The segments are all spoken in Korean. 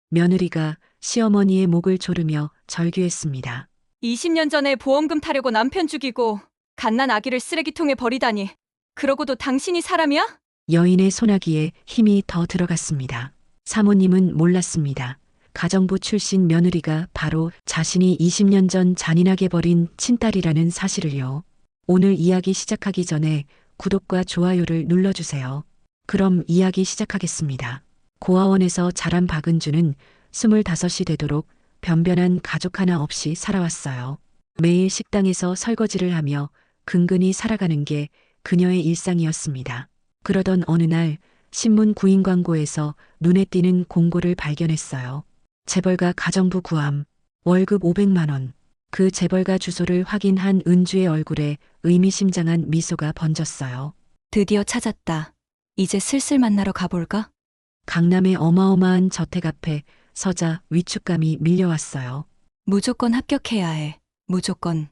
며느리가 시어머니의 목을 조르며 절규했습니다. 20년 전에 보험금 타려고 남편 죽이고 갓난 아기를 쓰레기통에 버리다니. 그러고도 당신이 사람이야? 여인의 소나기에 힘이 더 들어갔습니다. 사모님은 몰랐습니다. 가정부 출신 며느리가 바로 자신이 20년 전 잔인하게 버린 친딸이라는 사실을요. 오늘 이야기 시작하기 전에 구독과 좋아요를 눌러주세요. 그럼 이야기 시작하겠습니다. 고아원에서 자란 박은주는 25이 되도록 변변한 가족 하나 없이 살아왔어요. 매일 식당에서 설거지를 하며 근근히 살아가는 게 그녀의 일상이었습니다. 그러던 어느 날 신문 구인 광고에서 눈에 띄는 공고를 발견했어요. 재벌가 가정부 구함, 월급 500만 원. 그 재벌가 주소를 확인한 은주의 얼굴에 의미심장한 미소가 번졌어요. 드디어 찾았다. 이제 슬슬 만나러 가볼까? 강남의 어마어마한 저택 앞에 서자 위축감이 밀려왔어요. 무조건 합격해야 해. 무조건.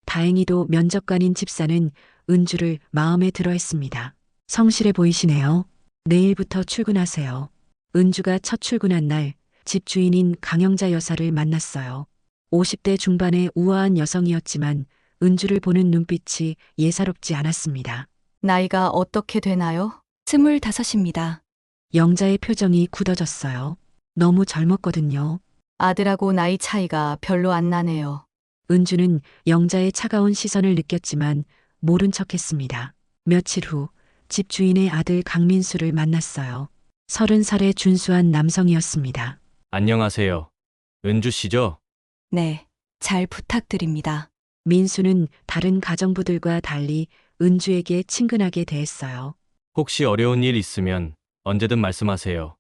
다행히도 면접관인 집사는 은주를 마음에 들어 했습니다. 성실해 보이시네요. 내일부터 출근하세요. 은주가 첫 출근한 날 집주인인 강영자 여사를 만났어요. 50대 중반의 우아한 여성이었지만 은주를 보는 눈빛이 예사롭지 않았습니다. 나이가 어떻게 되나요? 25입니다. 영자의 표정이 굳어졌어요. 너무 젊었거든요. 아들하고 나이 차이가 별로 안 나네요. 은주는 영자의 차가운 시선을 느꼈지만 모른 척했습니다. 며칠 후 집주인의 아들 강민수를 만났어요. 30살의 준수한 남성이었습니다. 안녕하세요. 은주 씨죠? 네, 잘 부탁드립니다. 민수는 다른 가정부들과 달리 은주에게 친근하게 대했어요. 혹시 어려운 일 있으면 언제든 말씀하세요.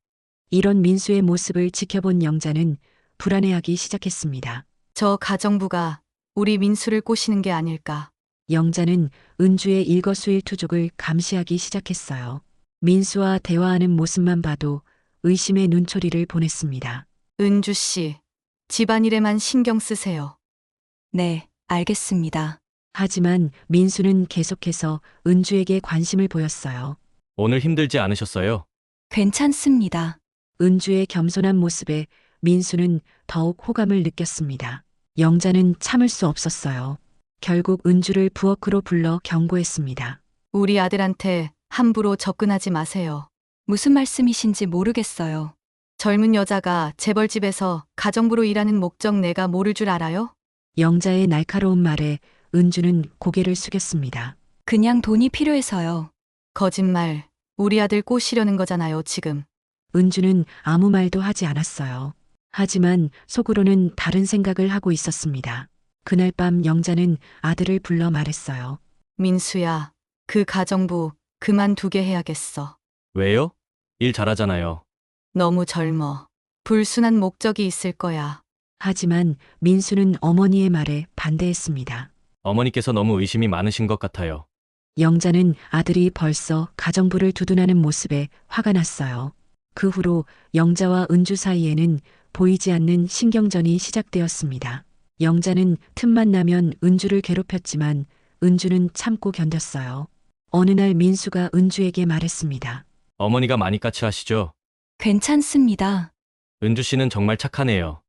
이런 민수의 모습을 지켜본 영자는 불안해하기 시작했습니다. 저 가정부가 우리 민수를 꼬시는 게 아닐까. 영자는 은주의 일거수일투족을 감시하기 시작했어요. 민수와 대화하는 모습만 봐도 의심의 눈초리를 보냈습니다. 은주 씨, 집안일에만 신경 쓰세요. 네, 알겠습니다. 하지만 민수는 계속해서 은주에게 관심을 보였어요. 오늘 힘들지 않으셨어요? 괜찮습니다. 은주의 겸손한 모습에 민수는 더욱 호감을 느꼈습니다. 영자는 참을 수 없었어요. 결국 은주를 부엌으로 불러 경고했습니다. 우리 아들한테 함부로 접근하지 마세요. 무슨 말씀이신지 모르겠어요. 젊은 여자가 재벌집에서 가정부로 일하는 목적 내가 모를 줄 알아요? 영자의 날카로운 말에 은주는 고개를 숙였습니다. 그냥 돈이 필요해서요. 거짓말. 우리 아들 꼬시려는 거잖아요, 지금. 은주는 아무 말도 하지 않았어요. 하지만 속으로는 다른 생각을 하고 있었습니다. 그날 밤 영자는 아들을 불러 말했어요. 민수야, 그 가정부 그만두게 해야겠어. 왜요? 일 잘하잖아요. 너무 젊어. 불순한 목적이 있을 거야. 하지만 민수는 어머니의 말에 반대했습니다. 어머니께서 너무 의심이 많으신 것 같아요. 영자는 아들이 벌써 가정부를 두둔하는 모습에 화가 났어요. 그 후로 영자와 은주 사이에는 보이지 않는 신경전이 시작되었습니다. 영자는 틈만 나면 은주를 괴롭혔지만 은주는 참고 견뎠어요. 어느 날 민수가 은주에게 말했습니다. 어머니가 많이 까칠하시죠? 괜찮습니다. 은주 씨는 정말 착하네요.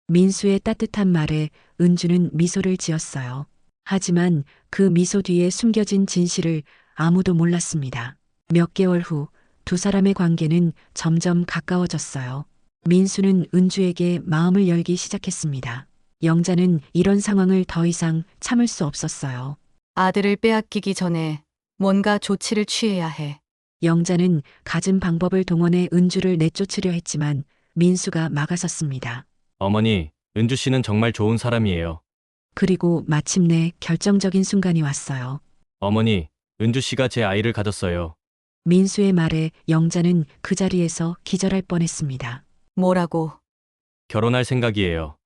민수의 따뜻한 말에 은주는 미소를 지었어요. 하지만 그 미소 뒤에 숨겨진 진실을 아무도 몰랐습니다. 몇 개월 후 두 사람의 관계는 점점 가까워졌어요. 민수는 은주에게 마음을 열기 시작했습니다. 영자는 이런 상황을 더 이상 참을 수 없었어요. 아들을 빼앗기기 전에 뭔가 조치를 취해야 해. 영자는 갖은 방법을 동원해 은주를 내쫓으려 했지만 민수가 막아섰습니다. 어머니, 은주 씨는 정말 좋은 사람이에요. 그리고 마침내 결정적인 순간이 왔어요. 어머니, 은주 씨가 제 아이를 가졌어요. 민수의 말에 영자는 그 자리에서 기절할 뻔했습니다. 뭐라고? 결혼할 생각이에요.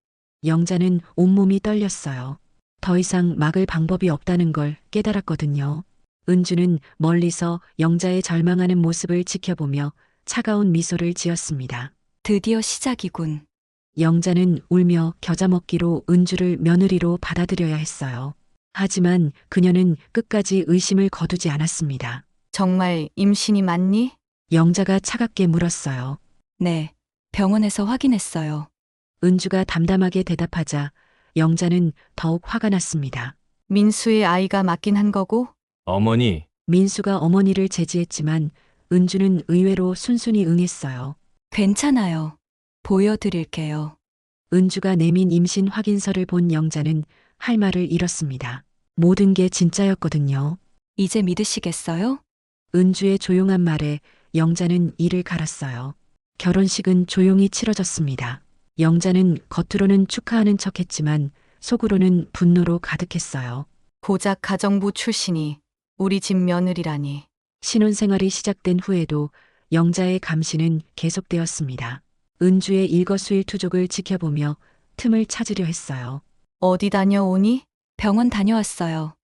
영자는 온몸이 떨렸어요. 더 이상 막을 방법이 없다는 걸 깨달았거든요. 은주는 멀리서 영자의 절망하는 모습을 지켜보며 차가운 미소를 지었습니다. 드디어 시작이군. 영자는 울며 겨자 먹기로 은주를 며느리로 받아들여야 했어요. 하지만 그녀는 끝까지 의심을 거두지 않았습니다. 정말 임신이 맞니? 영자가 차갑게 물었어요. 네, 병원에서 확인했어요. 은주가 담담하게 대답하자 영자는 더욱 화가 났습니다. 민수의 아이가 맞긴 한 거고? 어머니, 민수가 어머니를 제지했지만 은주는 의외로 순순히 응했어요. 괜찮아요. 보여드릴게요. 은주가 내민 임신 확인서를 본 영자는 할 말을 잃었습니다. 모든 게 진짜였거든요. 이제 믿으시겠어요? 은주의 조용한 말에 영자는 이를 갈았어요. 결혼식은 조용히 치러졌습니다. 영자는 겉으로는 축하하는 척했지만 속으로는 분노로 가득했어요. 고작 가정부 출신이 우리 집 며느리라니. 신혼생활이 시작된 후에도 영자의 감시는 계속되었습니다. 은주의 일거수일투족을 지켜보며 틈을 찾으려 했어요. 어디 다녀오니? 병원 다녀왔어요.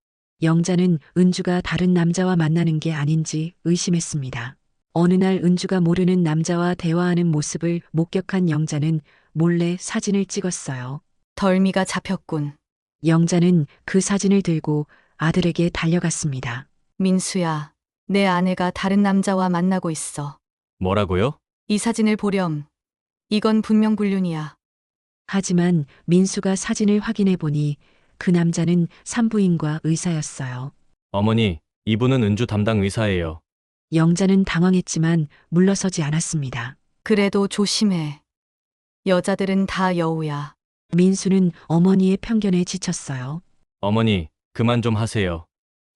영자는 은주가 다른 남자와 만나는 게 아닌지 의심했습니다. 어느 날 은주가 모르는 남자와 대화하는 모습을 목격한 영자는 몰래 사진을 찍었어요. 덜미가 잡혔군. 영자는 그 사진을 들고 아들에게 달려갔습니다. 민수야, 내 아내가 다른 남자와 만나고 있어. 뭐라고요? 이 사진을 보렴. 이건 분명 불륜이야. 하지만 민수가 사진을 확인해 보니 그 남자는 산부인과 의사였어요. 어머니, 이분은 은주 담당 의사예요. 영자는 당황했지만 물러서지 않았습니다. 그래도 조심해. 여자들은 다 여우야. 민수는 어머니의 편견에 지쳤어요. 어머니, 그만 좀 하세요.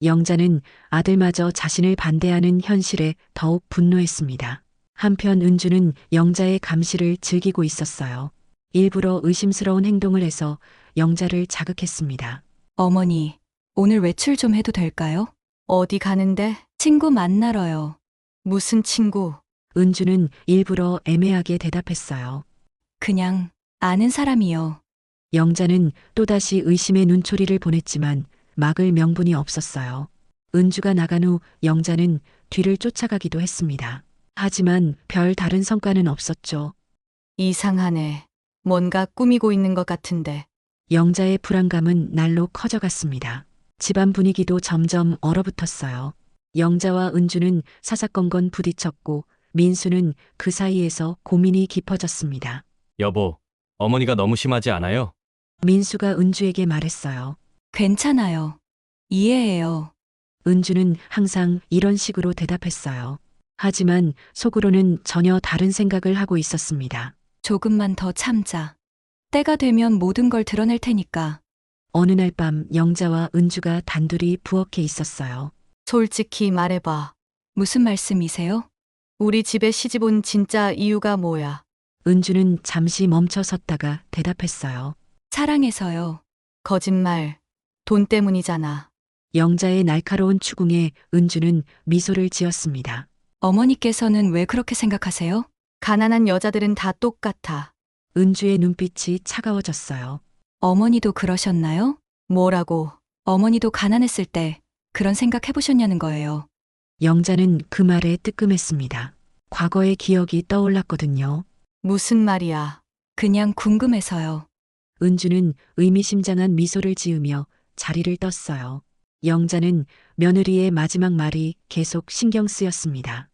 영자는 아들마저 자신을 반대하는 현실에 더욱 분노했습니다. 한편 은주는 영자의 감시를 즐기고 있었어요. 일부러 의심스러운 행동을 해서 영자를 자극했습니다. 어머니, 오늘 외출 좀 해도 될까요? 어디 가는데? 친구 만나러요. 무슨 친구? 은주는 일부러 애매하게 대답했어요. 그냥 아는 사람이요. 영자는 또다시 의심의 눈초리를 보냈지만 막을 명분이 없었어요. 은주가 나간 후 영자는 뒤를 쫓아가기도 했습니다. 하지만 별 다른 성과는 없었죠. 이상하네. 뭔가 꾸미고 있는 것 같은데. 영자의 불안감은 날로 커져갔습니다. 집안 분위기도 점점 얼어붙었어요. 영자와 은주는 사사건건 부딪혔고 민수는 그 사이에서 고민이 깊어졌습니다. 여보, 어머니가 너무 심하지 않아요? 민수가 은주에게 말했어요. 괜찮아요. 이해해요. 은주는 항상 이런 식으로 대답했어요. 하지만 속으로는 전혀 다른 생각을 하고 있었습니다. 조금만 더 참자. 때가 되면 모든 걸 드러낼 테니까. 어느 날 밤 영자와 은주가 단둘이 부엌에 있었어요. 솔직히 말해봐. 무슨 말씀이세요? 우리 집에 시집 온 진짜 이유가 뭐야? 은주는 잠시 멈춰 섰다가 대답했어요. 사랑해서요. 거짓말. 돈 때문이잖아. 영자의 날카로운 추궁에 은주는 미소를 지었습니다. 어머니께서는 왜 그렇게 생각하세요? 가난한 여자들은 다 똑같아. 은주의 눈빛이 차가워졌어요. 어머니도 그러셨나요? 뭐라고? 어머니도 가난했을 때 그런 생각 해보셨냐는 거예요. 영자는 그 말에 뜨끔했습니다. 과거의 기억이 떠올랐거든요. 무슨 말이야? 그냥 궁금해서요. 은주는 의미심장한 미소를 지으며 자리를 떴어요. 영자는 며느리의 마지막 말이 계속 신경 쓰였습니다.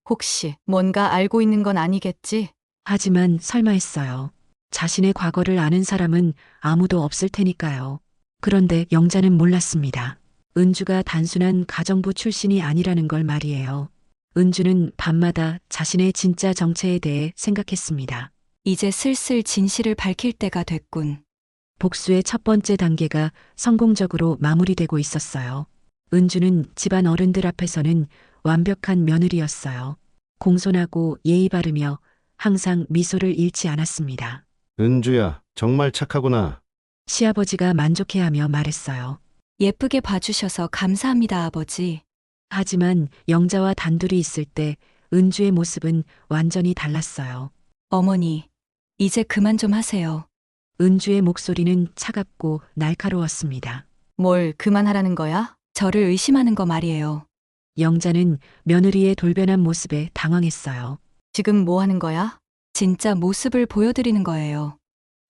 혹시 뭔가 알고 있는 건 아니겠지? 하지만 설마 했어요. 자신의 과거를 아는 사람은 아무도 없을 테니까요. 그런데 영자는 몰랐습니다. 은주가 단순한 가정부 출신이 아니라는 걸 말이에요. 은주는 밤마다 자신의 진짜 정체에 대해 생각했습니다. 이제 슬슬 진실을 밝힐 때가 됐군. 복수의 첫 번째 단계가 성공적으로 마무리되고 있었어요. 은주는 집안 어른들 앞에서는 완벽한 며느리였어요. 공손하고 예의 바르며 항상 미소를 잃지 않았습니다. 은주야, 정말 착하구나. 시아버지가 만족해하며 말했어요. 예쁘게 봐주셔서 감사합니다, 아버지. 하지만 영자와 단둘이 있을 때 은주의 모습은 완전히 달랐어요. 어머니, 이제 그만 좀 하세요. 은주의 목소리는 차갑고 날카로웠습니다. 뭘 그만하라는 거야? 저를 의심하는 거 말이에요. 영자는 며느리의 돌변한 모습에 당황했어요. 지금 뭐 하는 거야? 진짜 모습을 보여드리는 거예요.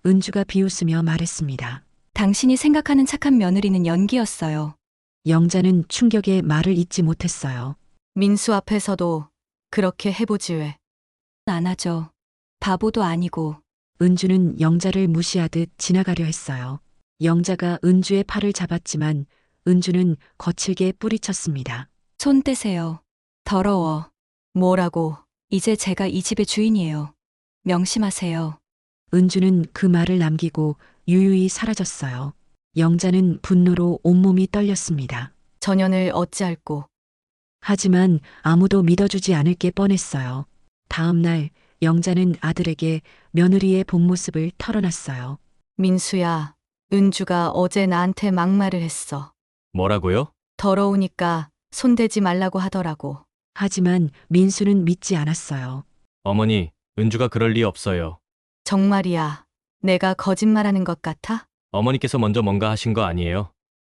은주가 비웃으며 말했습니다. 당신이 생각하는 착한 며느리는 연기였어요. 영자는 충격에 말을 잇지 못했어요. 민수 앞에서도 그렇게 해보지 왜. 안 하죠. 바보도 아니고. 은주는 영자를 무시하듯 지나가려 했어요. 영자가 은주의 팔을 잡았지만 은주는 거칠게 뿌리쳤습니다. 손 떼세요. 더러워. 뭐라고? 이제 제가 이 집의 주인이에요. 명심하세요. 은주는 그 말을 남기고 유유히 사라졌어요. 영자는 분노로 온몸이 떨렸습니다. 전연을 어찌할꼬. 하지만 아무도 믿어주지 않을 게 뻔했어요. 다음 날 영자는 아들에게 며느리의 본 모습을 털어놨어요. 민수야, 은주가 어제 나한테 막말을 했어. 뭐라고요? 더러우니까 손대지 말라고 하더라고. 하지만 민수는 믿지 않았어요. 어머니, 은주가 그럴 리 없어요. 정말이야. 내가 거짓말하는 것 같아? 어머니께서 먼저 뭔가 하신 거 아니에요?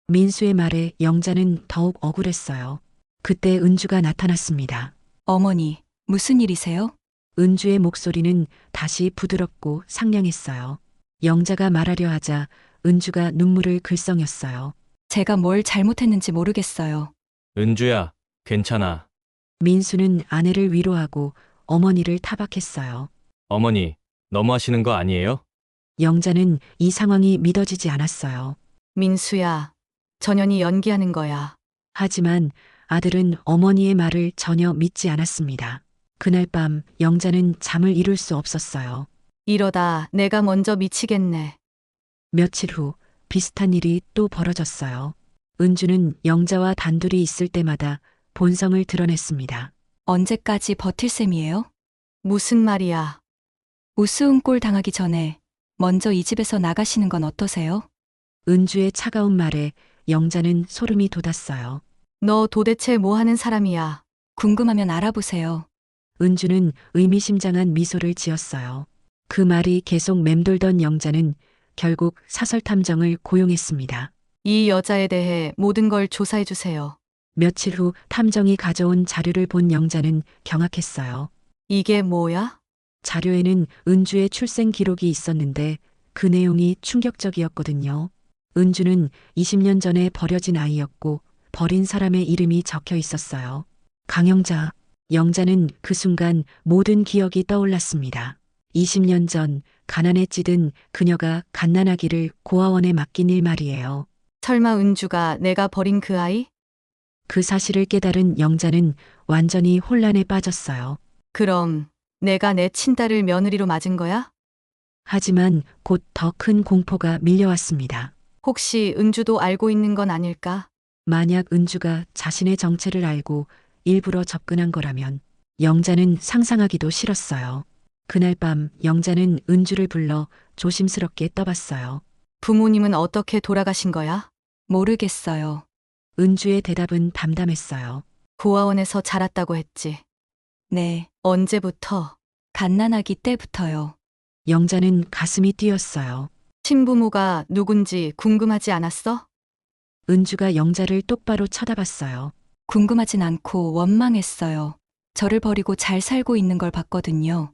민수의 말에 영자는 더욱 억울했어요. 그때 은주가 나타났습니다. 어머니, 무슨 일이세요? 은주의 목소리는 다시 부드럽고 상냥했어요. 영자가 말하려 하자 은주가 눈물을 글썽였어요. 제가 뭘 잘못했는지 모르겠어요. 은주야, 괜찮아. 민수는 아내를 위로하고 어머니를 타박했어요. 어머니, 너무하시는 거 아니에요? 영자는 이 상황이 믿어지지 않았어요. 민수야, 전연이 연기하는 거야. 하지만 아들은 어머니의 말을 전혀 믿지 않았습니다. 그날 밤 영자는 잠을 이룰 수 없었어요. 이러다 내가 먼저 미치겠네. 며칠 후 비슷한 일이 또 벌어졌어요. 은주는 영자와 단둘이 있을 때마다 본성을 드러냈습니다. 언제까지 버틸 셈이에요? 무슨 말이야? 우스운 꼴 당하기 전에 먼저 이 집에서 나가시는 건 어떠세요? 은주의 차가운 말에 영자는 소름이 돋았어요. 너 도대체 뭐 하는 사람이야? 궁금하면 알아보세요. 은주는 의미심장한 미소를 지었어요. 그 말이 계속 맴돌던 영자는 결국 사설탐정을 고용했습니다. 이 여자에 대해 모든 걸 조사해 주세요. 며칠 후 탐정이 가져온 자료를 본 영자는 경악했어요. 이게 뭐야? 자료에는 은주의 출생 기록이 있었는데 그 내용이 충격적이었거든요. 은주는 20년 전에 버려진 아이였고 버린 사람의 이름이 적혀 있었어요. 강영자. 영자는 그 순간 모든 기억이 떠올랐습니다. 20년 전 가난에 찌든 그녀가 갓난아기를 고아원에 맡긴 일 말이에요. 설마 은주가 내가 버린 그 아이? 그 사실을 깨달은 영자는 완전히 혼란에 빠졌어요. 그럼 내가 내 친딸을 며느리로 맞은 거야? 하지만 곧 더 큰 공포가 밀려왔습니다. 혹시 은주도 알고 있는 건 아닐까? 만약 은주가 자신의 정체를 알고 일부러 접근한 거라면 영자는 상상하기도 싫었어요. 그날 밤 영자는 은주를 불러 조심스럽게 떠봤어요. 부모님은 어떻게 돌아가신 거야? 모르겠어요. 은주의 대답은 담담했어요. 고아원에서 자랐다고 했지. 네. 언제부터? 갓난아기 때부터요. 영자는 가슴이 뛰었어요. 친부모가 누군지 궁금하지 않았어? 은주가 영자를 똑바로 쳐다봤어요. 궁금하진 않고 원망했어요. 저를 버리고 잘 살고 있는 걸 봤거든요.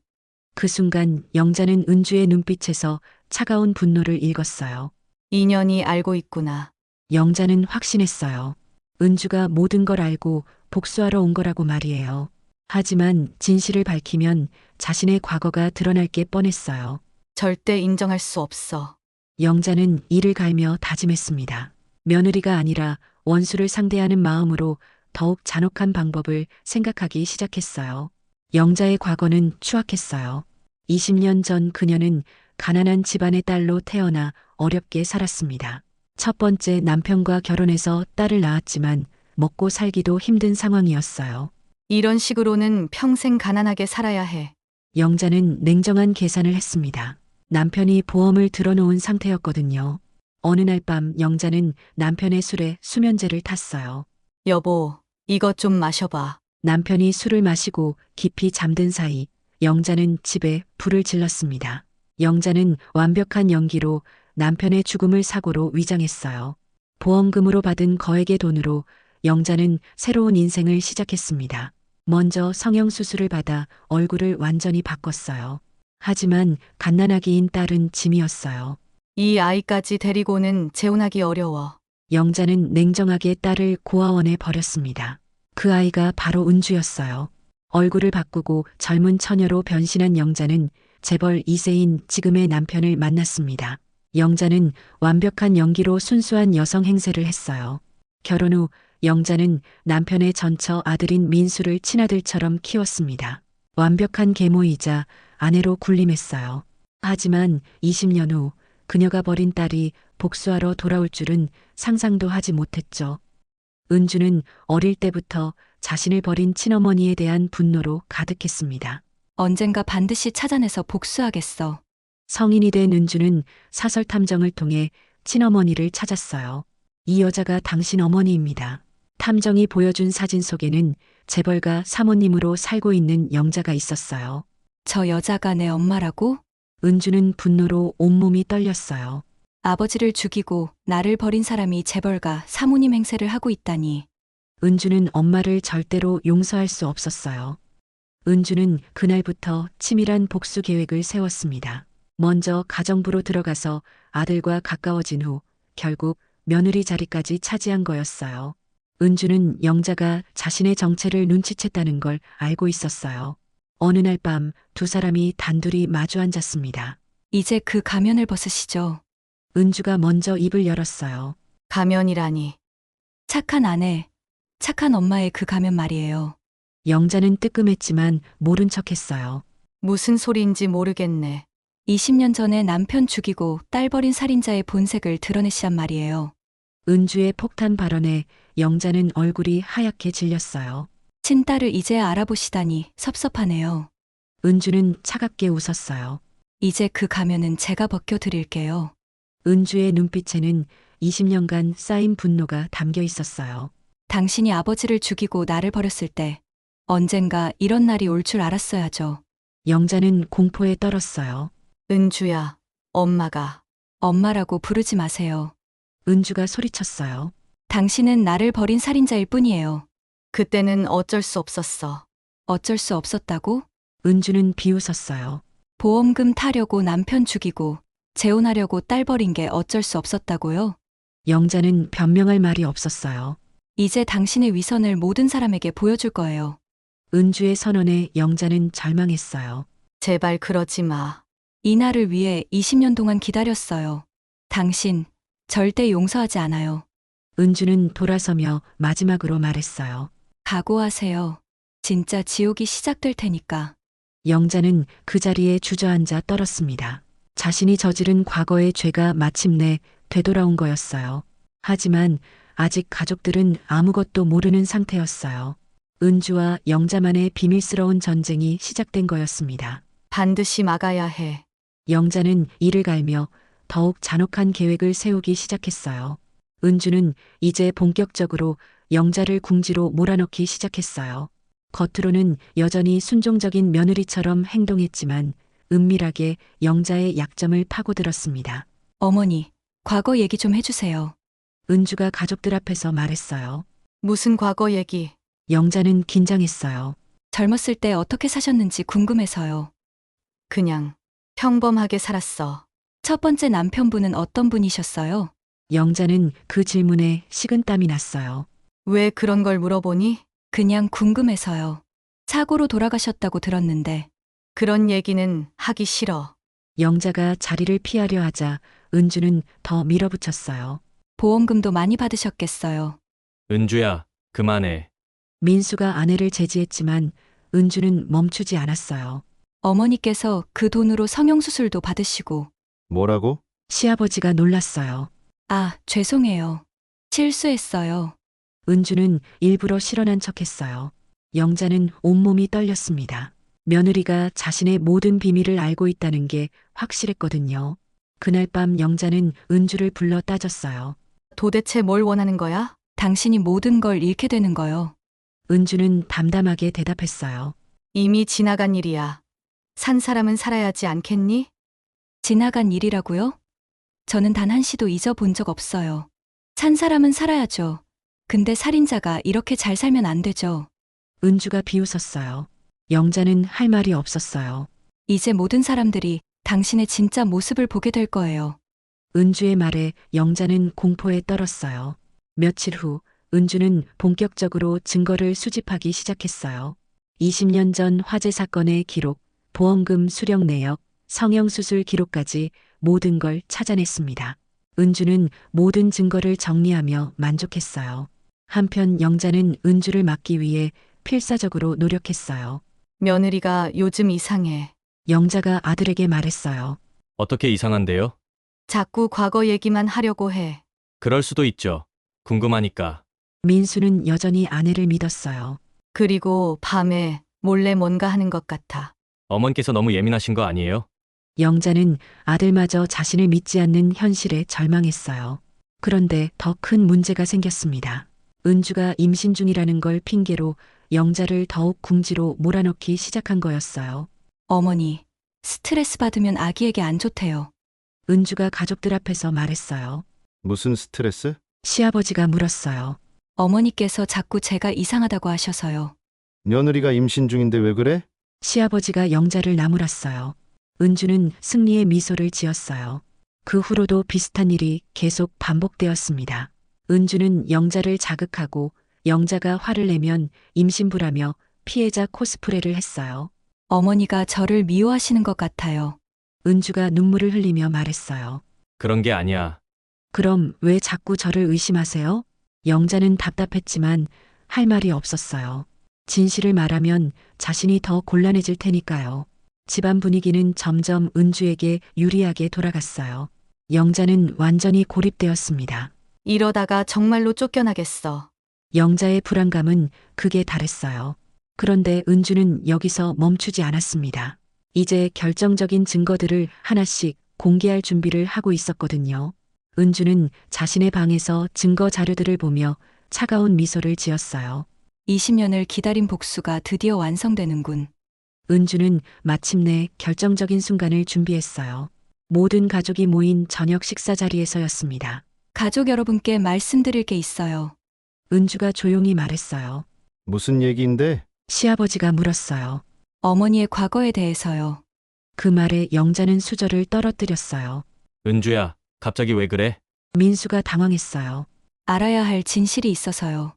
그 순간 영자는 은주의 눈빛에서 차가운 분노를 읽었어요. 인연이 알고 있구나. 영자는 확신했어요. 은주가 모든 걸 알고 복수하러 온 거라고 말이에요. 하지만 진실을 밝히면 자신의 과거가 드러날 게 뻔했어요. 절대 인정할 수 없어. 영자는 이를 갈며 다짐했습니다. 며느리가 아니라 원수를 상대하는 마음으로 더욱 잔혹한 방법을 생각하기 시작했어요. 영자의 과거는 추악했어요. 20년 전 그녀는 가난한 집안의 딸로 태어나 어렵게 살았습니다. 첫 번째 남편과 결혼해서 딸을 낳았지만 먹고 살기도 힘든 상황이었어요. 이런 식으로는 평생 가난하게 살아야 해. 영자는 냉정한 계산을 했습니다. 남편이 보험을 들어놓은 상태였거든요. 어느 날 밤 영자는 남편의 술에 수면제를 탔어요. 여보, 이것 좀 마셔봐. 남편이 술을 마시고 깊이 잠든 사이 영자는 집에 불을 질렀습니다. 영자는 완벽한 연기로 남편의 죽음을 사고로 위장했어요. 보험금으로 받은 거액의 돈으로 영자는 새로운 인생을 시작했습니다. 먼저 성형수술을 받아 얼굴을 완전히 바꿨어요. 하지만 갓난아기인 딸은 짐이었어요. 이 아이까지 데리고는 재혼하기 어려워. 영자는 냉정하게 딸을 고아원에 버렸습니다. 그 아이가 바로 은주였어요. 얼굴을 바꾸고 젊은 처녀로 변신한 영자는 재벌 2세인 지금의 남편을 만났습니다. 영자는 완벽한 연기로 순수한 여성 행세를 했어요. 결혼 후 영자는 남편의 전처 아들인 민수를 친아들처럼 키웠습니다. 완벽한 계모이자 아내로 군림했어요. 하지만 20년 후 그녀가 버린 딸이 복수하러 돌아올 줄은 상상도 하지 못했죠. 은주는 어릴 때부터 자신을 버린 친어머니에 대한 분노로 가득했습니다. 언젠가 반드시 찾아내서 복수하겠어. 성인이 된 은주는 사설 탐정을 통해 친어머니를 찾았어요. 이 여자가 당신 어머니입니다. 탐정이 보여준 사진 속에는 재벌가 사모님으로 살고 있는 영자가 있었어요. 저 여자가 내 엄마라고? 은주는 분노로 온몸이 떨렸어요. 아버지를 죽이고 나를 버린 사람이 재벌가 사모님 행세를 하고 있다니. 은주는 엄마를 절대로 용서할 수 없었어요. 은주는 그날부터 치밀한 복수 계획을 세웠습니다. 먼저 가정부로 들어가서 아들과 가까워진 후 결국 며느리 자리까지 차지한 거였어요. 은주는 영자가 자신의 정체를 눈치챘다는 걸 알고 있었어요. 어느 날 밤 두 사람이 단둘이 마주 앉았습니다. 이제 그 가면을 벗으시죠. 은주가 먼저 입을 열었어요. 가면이라니. 착한 아내, 착한 엄마의 그 가면 말이에요. 영자는 뜨끔했지만 모른 척했어요. 무슨 소리인지 모르겠네. 20년 전에 남편 죽이고 딸 버린 살인자의 본색을 드러내시란 말이에요. 은주의 폭탄 발언에 영자는 얼굴이 하얗게 질렸어요. 친딸을 이제야 알아보시다니 섭섭하네요. 은주는 차갑게 웃었어요. 이제 그 가면은 제가 벗겨드릴게요. 은주의 눈빛에는 20년간 쌓인 분노가 담겨 있었어요. 당신이 아버지를 죽이고 나를 버렸을 때 언젠가 이런 날이 올 줄 알았어야죠. 영자는 공포에 떨었어요. 은주야, 엄마가. 엄마라고 부르지 마세요. 은주가 소리쳤어요. 당신은 나를 버린 살인자일 뿐이에요. 그때는 어쩔 수 없었어. 어쩔 수 없었다고? 은주는 비웃었어요. 보험금 타려고 남편 죽이고 재혼하려고 딸 버린 게 어쩔 수 없었다고요? 영자는 변명할 말이 없었어요. 이제 당신의 위선을 모든 사람에게 보여줄 거예요. 은주의 선언에 영자는 절망했어요. 제발 그러지 마. 이 날을 위해 20년 동안 기다렸어요. 당신 절대 용서하지 않아요. 은주는 돌아서며 마지막으로 말했어요. 각오하세요. 진짜 지옥이 시작될 테니까. 영자는 그 자리에 주저앉아 떨었습니다. 자신이 저지른 과거의 죄가 마침내 되돌아온 거였어요. 하지만 아직 가족들은 아무것도 모르는 상태였어요. 은주와 영자만의 비밀스러운 전쟁이 시작된 거였습니다. 반드시 막아야 해. 영자는 이를 갈며 더욱 잔혹한 계획을 세우기 시작했어요. 은주는 이제 본격적으로 영자를 궁지로 몰아넣기 시작했어요. 겉으로는 여전히 순종적인 며느리처럼 행동했지만 은밀하게 영자의 약점을 파고들었습니다. 어머니, 과거 얘기 좀 해주세요. 은주가 가족들 앞에서 말했어요. 무슨 과거 얘기? 영자는 긴장했어요. 젊었을 때 어떻게 사셨는지 궁금해서요. 그냥 평범하게 살았어. 첫 번째 남편분은 어떤 분이셨어요? 영자는 그 질문에 식은땀이 났어요. 왜 그런 걸 물어보니? 그냥 궁금해서요. 사고로 돌아가셨다고 들었는데. 그런 얘기는 하기 싫어. 영자가 자리를 피하려 하자 은주는 더 밀어붙였어요. 보험금도 많이 받으셨겠어요. 은주야, 그만해. 민수가 아내를 제지했지만 은주는 멈추지 않았어요. 어머니께서 그 돈으로 성형수술도 받으시고. 뭐라고? 시아버지가 놀랐어요. 아, 죄송해요. 실수했어요. 은주는 일부러 실언한 척했어요. 영자는 온몸이 떨렸습니다. 며느리가 자신의 모든 비밀을 알고 있다는 게 확실했거든요. 그날 밤 영자는 은주를 불러 따졌어요. 도대체 뭘 원하는 거야? 당신이 모든 걸 잃게 되는 거요. 은주는 담담하게 대답했어요. 이미 지나간 일이야. 산 사람은 살아야지 않겠니? 지나간 일이라고요? 저는 단 한시도 잊어본 적 없어요. 산 사람은 살아야죠. 근데 살인자가 이렇게 잘 살면 안 되죠. 은주가 비웃었어요. 영자는 할 말이 없었어요. 이제 모든 사람들이 당신의 진짜 모습을 보게 될 거예요. 은주의 말에 영자는 공포에 떨었어요. 며칠 후 은주는 본격적으로 증거를 수집하기 시작했어요. 20년 전 화재 사건의 기록, 보험금 수령 내역, 성형수술 기록까지 모든 걸 찾아냈습니다. 은주는 모든 증거를 정리하며 만족했어요. 한편 영자는 은주를 막기 위해 필사적으로 노력했어요. 며느리가 요즘 이상해. 영자가 아들에게 말했어요. 어떻게 이상한데요? 자꾸 과거 얘기만 하려고 해. 그럴 수도 있죠. 궁금하니까. 민수는 여전히 아내를 믿었어요. 그리고 밤에 몰래 뭔가 하는 것 같아. 어머니께서 너무 예민하신 거 아니에요? 영자는 아들마저 자신을 믿지 않는 현실에 절망했어요. 그런데 더 큰 문제가 생겼습니다. 은주가 임신 중이라는 걸 핑계로 영자를 더욱 궁지로 몰아넣기 시작한 거였어요. 어머니, 스트레스 받으면 아기에게 안 좋대요. 은주가 가족들 앞에서 말했어요. 무슨 스트레스? 시아버지가 물었어요. 어머니께서 자꾸 제가 이상하다고 하셔서요. 며느리가 임신 중인데 왜 그래? 시아버지가 영자를 나무랐어요. 은주는 승리의 미소를 지었어요. 그 후로도 비슷한 일이 계속 반복되었습니다. 은주는 영자를 자극하고 영자가 화를 내면 임신부라며 피해자 코스프레를 했어요. 어머니가 저를 미워하시는 것 같아요. 은주가 눈물을 흘리며 말했어요. 그런 게 아니야. 그럼 왜 자꾸 저를 의심하세요? 영자는 답답했지만 할 말이 없었어요. 진실을 말하면 자신이 더 곤란해질 테니까요. 집안 분위기는 점점 은주에게 유리하게 돌아갔어요. 영자는 완전히 고립되었습니다. 이러다가 정말로 쫓겨나겠어. 영자의 불안감은 극에 달했어요. 그런데 은주는 여기서 멈추지 않았습니다. 이제 결정적인 증거들을 하나씩 공개할 준비를 하고 있었거든요. 은주는 자신의 방에서 증거 자료들을 보며 차가운 미소를 지었어요. 20년을 기다린 복수가 드디어 완성되는군. 은주는 마침내 결정적인 순간을 준비했어요. 모든 가족이 모인 저녁 식사 자리에서였습니다. 가족 여러분께 말씀드릴 게 있어요. 은주가 조용히 말했어요. 무슨 얘기인데? 시아버지가 물었어요. 어머니의 과거에 대해서요. 그 말에 영자는 수저를 떨어뜨렸어요. 은주야, 갑자기 왜 그래? 민수가 당황했어요. 알아야 할 진실이 있어서요.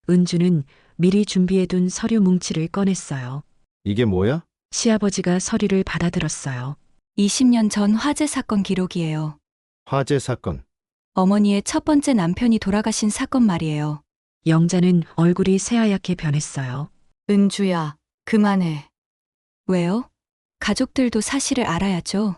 은주는 미리 준비해둔 서류 뭉치를 꺼냈어요. 이게 뭐야? 시아버지가 서류를 받아들었어요. 20년 전 화재 사건 기록이에요. 화재 사건. 어머니의 첫 번째 남편이 돌아가신 사건 말이에요. 영자는 얼굴이 새하얗게 변했어요. 은주야, 그만해. 왜요? 가족들도 사실을 알아야죠.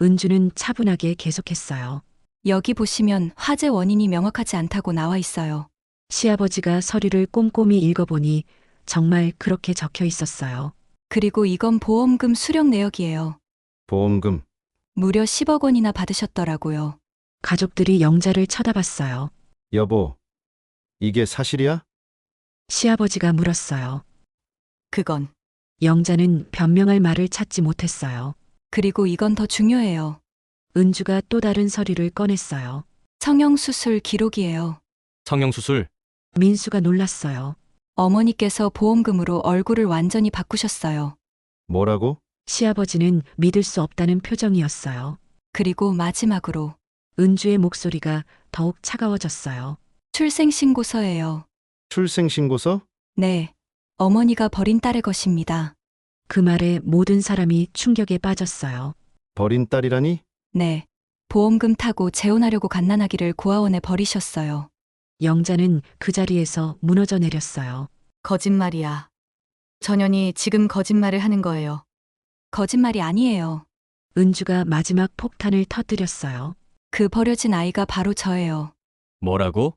은주는 차분하게 계속했어요. 여기 보시면 화재 원인이 명확하지 않다고 나와 있어요. 시아버지가 서류를 꼼꼼히 읽어보니 정말 그렇게 적혀 있었어요. 그리고 이건 보험금 수령 내역이에요. 보험금. 무려 10억 원이나 받으셨더라고요. 가족들이 영자를 쳐다봤어요. 여보. 이게 사실이야? 시아버지가 물었어요. 그건. 영자는 변명할 말을 찾지 못했어요. 그리고 이건 더 중요해요. 은주가 또 다른 서류를 꺼냈어요. 성형수술 기록이에요. 성형수술? 민수가 놀랐어요. 어머니께서 보험금으로 얼굴을 완전히 바꾸셨어요. 뭐라고? 시아버지는 믿을 수 없다는 표정이었어요. 그리고 마지막으로 은주의 목소리가 더욱 차가워졌어요. 출생신고서예요. 출생신고서? 네. 어머니가 버린 딸의 것입니다. 그 말에 모든 사람이 충격에 빠졌어요. 버린 딸이라니? 네. 보험금 타고 재혼하려고 갓난아기를 고아원에 버리셨어요. 영자는 그 자리에서 무너져 내렸어요. 거짓말이야. 전현이 지금 거짓말을 하는 거예요. 거짓말이 아니에요. 은주가 마지막 폭탄을 터뜨렸어요. 그 버려진 아이가 바로 저예요. 뭐라고?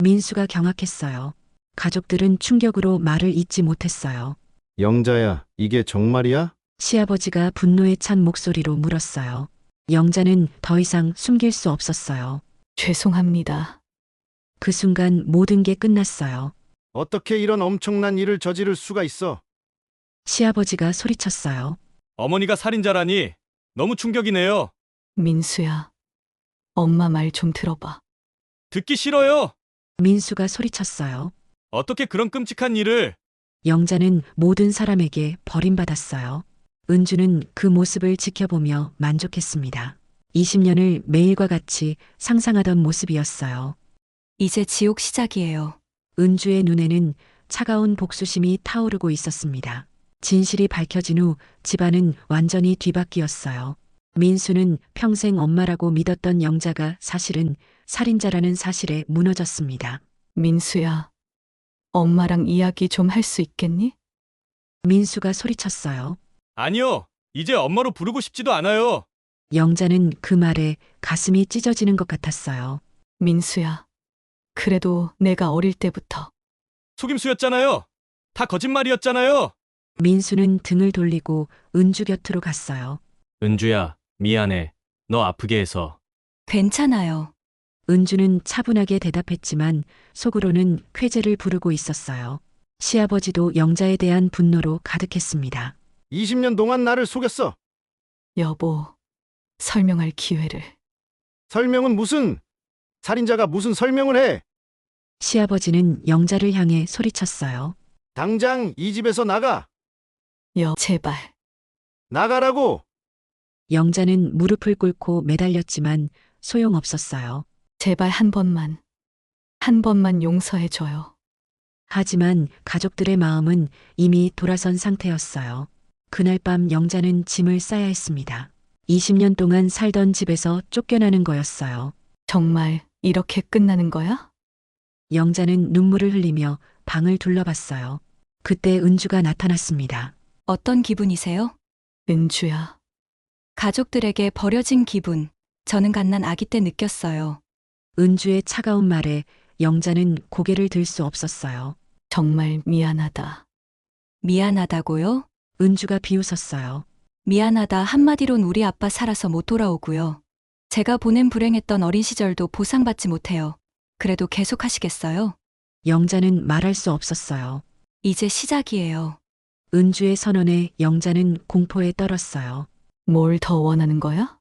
민수가 경악했어요. 가족들은 충격으로 말을 잇지 못했어요. 영자야, 이게 정말이야? 시아버지가 분노에 찬 목소리로 물었어요. 영자는 더 이상 숨길 수 없었어요. 죄송합니다. 그 순간 모든 게 끝났어요. 어떻게 이런 엄청난 일을 저지를 수가 있어? 시아버지가 소리쳤어요. 어머니가 살인자라니 너무 충격이네요. 민수야. 엄마 말 좀 들어봐. 듣기 싫어요. 민수가 소리쳤어요. 어떻게 그런 끔찍한 일을. 영자는 모든 사람에게 버림받았어요. 은주는 그 모습을 지켜보며 만족했습니다. 20년을 매일과 같이 상상하던 모습이었어요. 이제 지옥 시작이에요. 은주의 눈에는 차가운 복수심이 타오르고 있었습니다. 진실이 밝혀진 후 집안은 완전히 뒤바뀌었어요. 민수는 평생 엄마라고 믿었던 영자가 사실은 살인자라는 사실에 무너졌습니다. 민수야, 엄마랑 이야기 좀 할 수 있겠니? 민수가 소리쳤어요. 아니요. 이제 엄마로 부르고 싶지도 않아요. 영자는 그 말에 가슴이 찢어지는 것 같았어요. 민수야, 그래도 내가 어릴 때부터 속임수였잖아요. 다 거짓말이었잖아요. 민수는 등을 돌리고 은주 곁으로 갔어요. 은주야, 미안해. 너 아프게 해서. 괜찮아요. 은주는 차분하게 대답했지만 속으로는 쾌재를 부르고 있었어요. 시아버지도 영자에 대한 분노로 가득했습니다. 20년 동안 나를 속였어. 여보, 설명할 기회를. 설명은 무슨? 살인자가 무슨 설명을 해? 시아버지는 영자를 향해 소리쳤어요. 당장 이 집에서 나가. 제발. 나가라고. 영자는 무릎을 꿇고 매달렸지만 소용없었어요. 제발 한 번만 용서해줘요. 하지만 가족들의 마음은 이미 돌아선 상태였어요. 그날 밤 영자는 짐을 싸야 했습니다. 20년 동안 살던 집에서 쫓겨나는 거였어요. 정말 이렇게 끝나는 거야? 영자는 눈물을 흘리며 방을 둘러봤어요. 그때 은주가 나타났습니다. 어떤 기분이세요? 은주야. 가족들에게 버려진 기분, 저는 갓난 아기 때 느꼈어요. 은주의 차가운 말에 영자는 고개를 들 수 없었어요. 정말 미안하다. 미안하다고요? 은주가 비웃었어요. 미안하다 한마디론 우리 아빠 살아서 못 돌아오고요. 제가 보낸 불행했던 어린 시절도 보상받지 못해요. 그래도 계속 하시겠어요? 영자는 말할 수 없었어요. 이제 시작이에요. 은주의 선언에 영자는 공포에 떨었어요. 뭘 더 원하는 거야?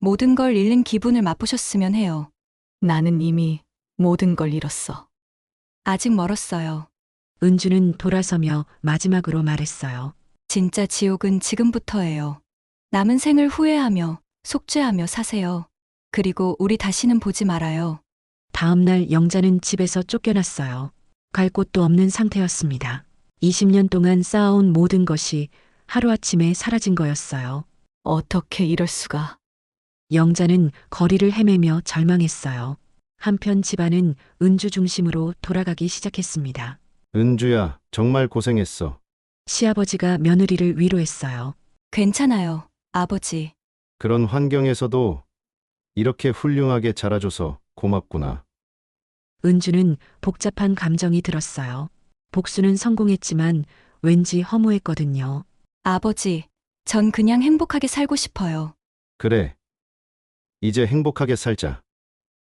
모든 걸 잃는 기분을 맛보셨으면 해요. 나는 이미 모든 걸 잃었어. 아직 멀었어요. 은주는 돌아서며 마지막으로 말했어요. 진짜 지옥은 지금부터예요. 남은 생을 후회하며 속죄하며 사세요. 그리고 우리 다시는 보지 말아요. 다음 날 영자는 집에서 쫓겨났어요. 갈 곳도 없는 상태였습니다. 20년 동안 쌓아온 모든 것이 하루아침에 사라진 거였어요. 어떻게 이럴 수가. 영자는 거리를 헤매며 절망했어요. 한편 집안은 은주 중심으로 돌아가기 시작했습니다. 은주야, 정말 고생했어. 시아버지가 며느리를 위로했어요. 괜찮아요, 아버지. 그런 환경에서도 이렇게 훌륭하게 자라줘서 고맙구나. 은주는 복잡한 감정이 들었어요. 복수는 성공했지만 왠지 허무했거든요. 아버지, 전 그냥 행복하게 살고 싶어요. 그래. 이제 행복하게 살자.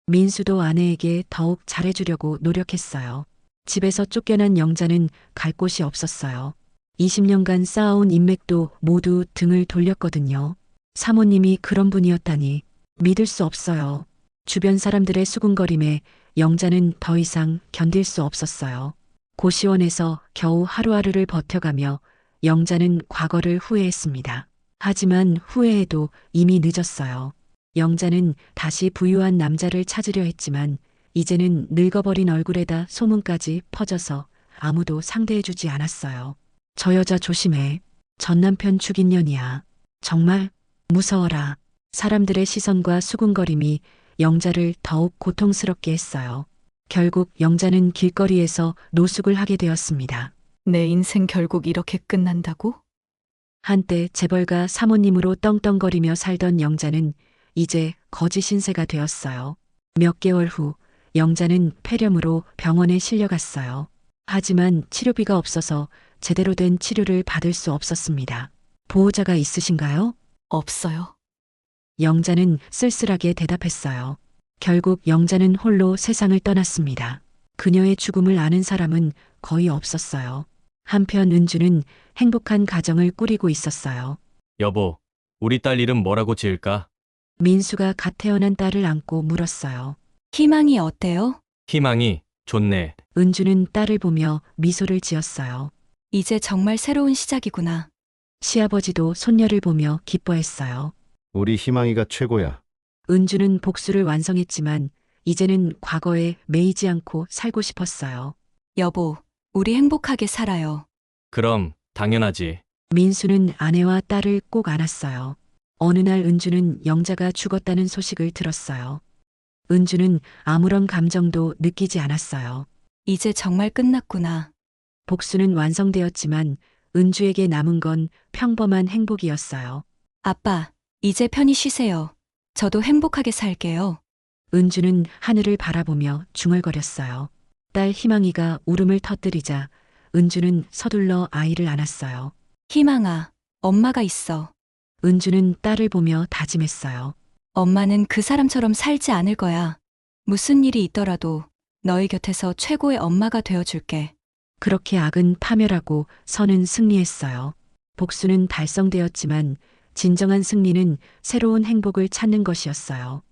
민수도 아내에게 더욱 잘해주려고 노력했어요. 집에서 쫓겨난 영자는 갈 곳이 없었어요. 20년간 쌓아온 인맥도 모두 등을 돌렸거든요. 사모님이 그런 분이었다니 믿을 수 없어요. 주변 사람들의 수군거림에 영자는 더 이상 견딜 수 없었어요. 고시원에서 겨우 하루하루를 버텨가며 영자는 과거를 후회했습니다. 하지만 후회해도 이미 늦었어요. 영자는 다시 부유한 남자를 찾으려 했지만 이제는 늙어버린 얼굴에다 소문까지 퍼져서 아무도 상대해주지 않았어요. 저 여자 조심해. 전 남편 죽인 년이야. 정말 무서워라. 사람들의 시선과 수군거림이 영자를 더욱 고통스럽게 했어요. 결국 영자는 길거리에서 노숙을 하게 되었습니다. 내 인생 결국 이렇게 끝난다고? 한때 재벌가 사모님으로 떵떵거리며 살던 영자는 이제 거지 신세가 되었어요. 몇 개월 후 영자는 폐렴으로 병원에 실려갔어요. 하지만 치료비가 없어서 제대로 된 치료를 받을 수 없었습니다. 보호자가 있으신가요? 없어요. 영자는 쓸쓸하게 대답했어요. 결국 영자는 홀로 세상을 떠났습니다. 그녀의 죽음을 아는 사람은 거의 없었어요. 한편 은주는 행복한 가정을 꾸리고 있었어요. 여보, 우리 딸 이름 뭐라고 지을까? 민수가 갓 태어난 딸을 안고 물었어요. 희망이 어때요? 희망이 좋네. 은주는 딸을 보며 미소를 지었어요. 이제 정말 새로운 시작이구나. 시아버지도 손녀를 보며 기뻐했어요. 우리 희망이가 최고야. 은주는 복수를 완성했지만 이제는 과거에 매이지 않고 살고 싶었어요. 여보, 우리 행복하게 살아요. 그럼 당연하지. 민수는 아내와 딸을 꼭 안았어요. 어느 날 은주는 영자가 죽었다는 소식을 들었어요. 은주는 아무런 감정도 느끼지 않았어요. 이제 정말 끝났구나. 복수는 완성되었지만 은주에게 남은 건 평범한 행복이었어요. 아빠, 이제 편히 쉬세요. 저도 행복하게 살게요. 은주는 하늘을 바라보며 중얼거렸어요. 딸 희망이가 울음을 터뜨리자 은주는 서둘러 아이를 안았어요. 희망아, 엄마가 있어. 은주는 딸을 보며 다짐했어요. 엄마는 그 사람처럼 살지 않을 거야. 무슨 일이 있더라도 너희 곁에서 최고의 엄마가 되어줄게. 그렇게 악은 파멸하고 선은 승리했어요. 복수는 달성되었지만 진정한 승리는 새로운 행복을 찾는 것이었어요.